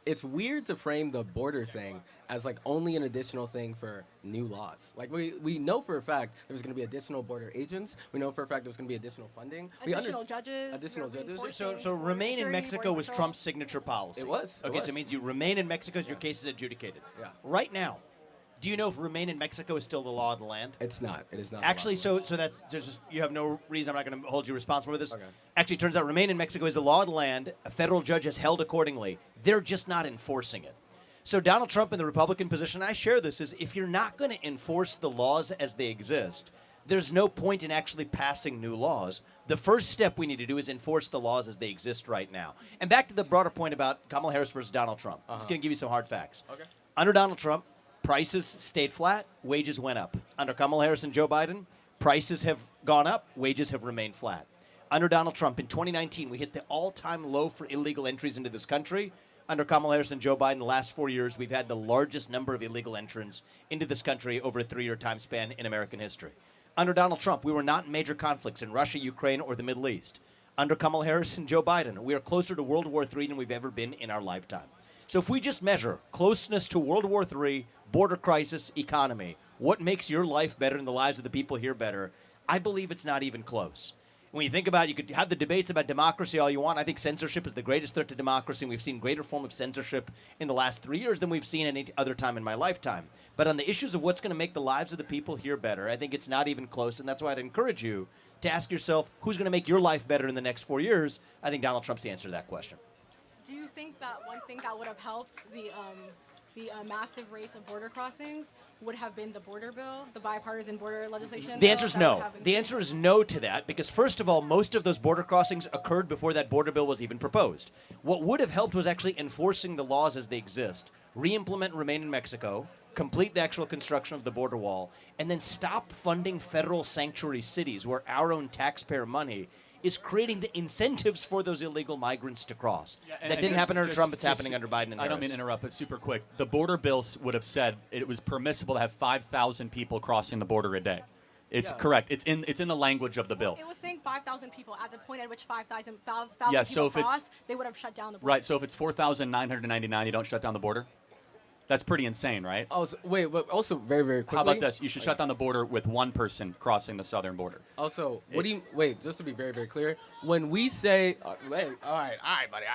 it's weird to frame the border thing as like only an additional thing for new laws. Like we know for a fact there's going to be additional border agents. We know for a fact there's going to be additional funding. Additional judges. Additional judges. So remain in Mexico was Trump's signature policy. It was. Okay, so it means you remain in Mexico as your case is adjudicated. Yeah. Right now, do you know if remain in Mexico is still the law of the land? It's not. It is not. Actually, so that's just you have no reason. I'm not going to hold you responsible for this. Okay. Actually, it turns out remain in Mexico is the law of the land. A federal judge has held accordingly. They're just not enforcing it. So Donald Trump and the Republican position, I share this, is if you're not going to enforce the laws as they exist, there's no point in actually passing new laws. The first step we need to do is enforce the laws as they exist right now. And back to the broader point about Kamala Harris versus Donald Trump. I'm just going to give you some hard facts. Okay. Under Donald Trump, prices stayed flat, wages went up. Under Kamala Harris and Joe Biden, prices have gone up, wages have remained flat. Under Donald Trump, in 2019, we hit the all-time low for illegal entries into this country. Under Kamala Harris and Joe Biden, the last 4 years, we've had the largest number of illegal entrants into this country over a 3-year time span in American history. Under Donald Trump, we were not in major conflicts in Russia, Ukraine, or the Middle East. Under Kamala Harris and Joe Biden, we are closer to World War III than we've ever been in our lifetime. So if we just measure closeness to World War III, border crisis, economy, what makes your life better and the lives of the people here better, I believe it's not even close. When you think about it, you could have the debates about democracy all you want. I think censorship is the greatest threat to democracy, and we've seen greater form of censorship in the last 3 years than we've seen any other time in my lifetime. But on the issues of what's going to make the lives of the people here better, I think it's not even close, and that's why I'd encourage you to ask yourself, who's going to make your life better in the next 4 years? I think Donald Trump's the answer to that question. Do you think that one thing that would have helped the massive rates of border crossings would have been the border bill, the bipartisan border legislation? The answer is no. The answer is no to that because, first of all, most of those border crossings occurred before that border bill was even proposed. What would have helped was actually enforcing the laws as they exist, re-implement Remain in Mexico, complete the actual construction of the border wall, and then stop funding federal sanctuary cities where our own taxpayer money is creating the incentives for those illegal migrants to cross. Yeah, that didn't happen under Trump. It's happening under Biden and Harris. I don't mean to interrupt, but super quick. The border bill would have said it was permissible to have 5,000 people crossing the border a day. It's correct. It's in the language of the bill. It was saying 5,000 people. At the point at which 5,000 Yeah, people so if it's- crossed, they would have shut down the border. Right, so if it's 4,999, you don't shut down the border? That's pretty insane, right? Oh, wait, but also very, very quickly. How about this? You should shut down the border with one person crossing the southern border. Also, wait, just to be very, very clear, when we say, wait, all right, buddy.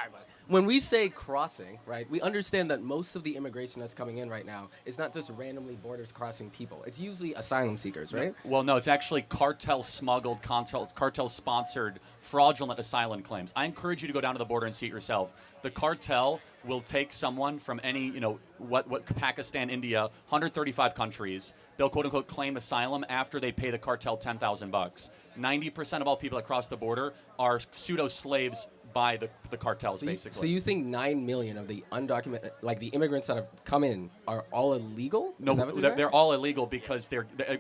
When we say crossing, right, we understand that most of the immigration that's coming in right now is not just randomly borders crossing people. It's usually asylum seekers, right? Well, no, it's actually cartel-smuggled, cartel-sponsored, fraudulent asylum claims. I encourage you to go down to the border and see it yourself. The cartel will take someone from any, what Pakistan, India, 135 countries. They'll quote-unquote claim asylum after they pay the cartel $10,000. 90% of all people that cross the border are pseudo-slaves by the cartels, basically. So you think 9 million of the undocumented, like the immigrants that have come in, are all illegal? No, Is that what you're saying? they're all illegal because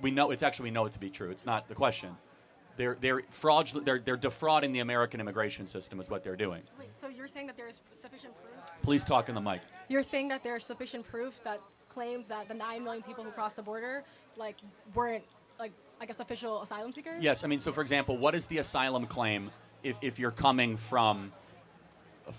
we know it to be true. It's not the question. They're fraudulent. They're defrauding the American immigration system is what they're doing. Wait, so you're saying that there is sufficient proof? Please talk in the mic. You're saying that there is sufficient proof that claims that the 9 million people who crossed the border, weren't, I guess, official asylum seekers? Yes, I mean, so for example, what is the asylum claim if you're coming from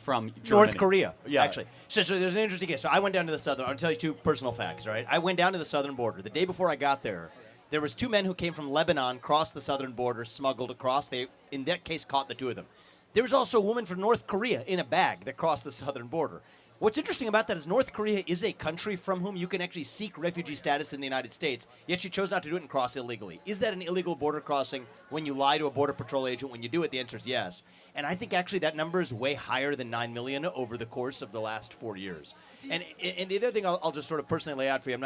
Germany? North Korea, Yeah. actually. So there's an interesting case. So I went down to the southern. I'll tell you two personal facts, right? I went down to the southern border. The day before I got there, there was 2 men who came from Lebanon, crossed the southern border, smuggled across. They, in that case, caught the 2 of them. There was also a woman from North Korea in a bag that crossed the southern border. What's interesting about that is North Korea is a country from whom you can actually seek refugee status in the United States, yet she chose not to do it and cross illegally. Is that an illegal border crossing when you lie to a Border Patrol agent? When you do it, the answer is yes. And I think actually that number is way higher than 9 million over the course of the last 4 years. And the other thing I'll just sort of personally lay out for you,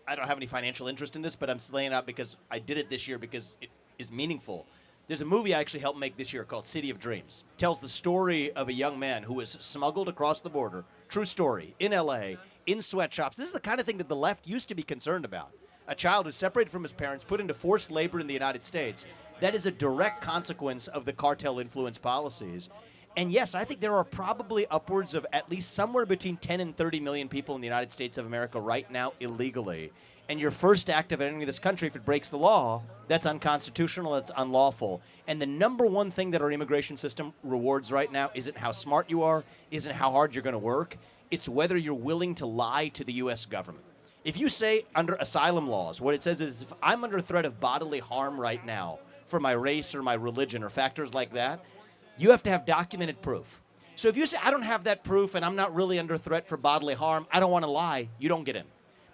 I don't have any financial interest in this, but I'm laying out because I did it this year because it is meaningful. There's a movie I actually helped make this year called City of Dreams. It tells the story of a young man who was smuggled across the border, true story, in L.A., in sweatshops. This is the kind of thing that the left used to be concerned about. A child who's separated from his parents, put into forced labor in the United States. That is a direct consequence of the cartel influence policies. And yes, I think there are probably upwards of at least somewhere between 10 and 30 million people in the United States of America right now illegally. And your first act of entering this country, if it breaks the law, that's unconstitutional, that's unlawful. And the number one thing that our immigration system rewards right now isn't how smart you are, isn't how hard you're going to work. It's whether you're willing to lie to the U.S. government. If you say under asylum laws, what it says is if I'm under threat of bodily harm right now for my race or my religion or factors like that, you have to have documented proof. So if you say, I don't have that proof and I'm not really under threat for bodily harm, I don't want to lie, you don't get in.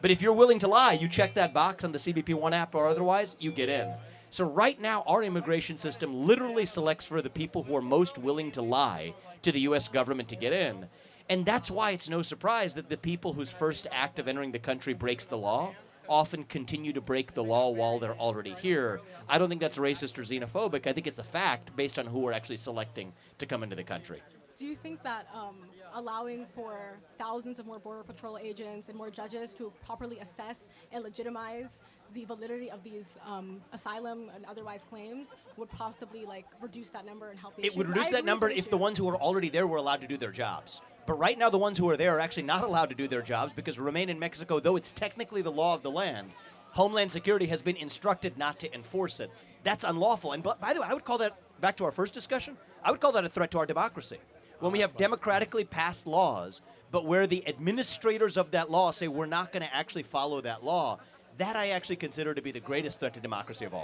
But if you're willing to lie, you check that box on the CBP One app or otherwise, you get in. So right now, our immigration system literally selects for the people who are most willing to lie to the U.S. government to get in. And that's why it's no surprise that the people whose first act of entering the country breaks the law often continue to break the law while they're already here. I don't think that's racist or xenophobic. I think it's a fact based on who we're actually selecting to come into the country. Do you think that allowing for thousands of more Border Patrol agents and more judges to properly assess and legitimize the validity of these asylum and otherwise claims would possibly reduce that number and help the It issue? would reduce that number if the ones who are already there were allowed to do their jobs. But right now, the ones who are there are actually not allowed to do their jobs because remain in Mexico, though it's technically the law of the land, Homeland Security has been instructed not to enforce it. That's unlawful. And by the way, I would call that, back to our first discussion, I would call that a threat to our democracy. When we have democratically passed laws, but where the administrators of that law say we're not going to actually follow that law, that I actually consider to be the greatest threat to democracy of all.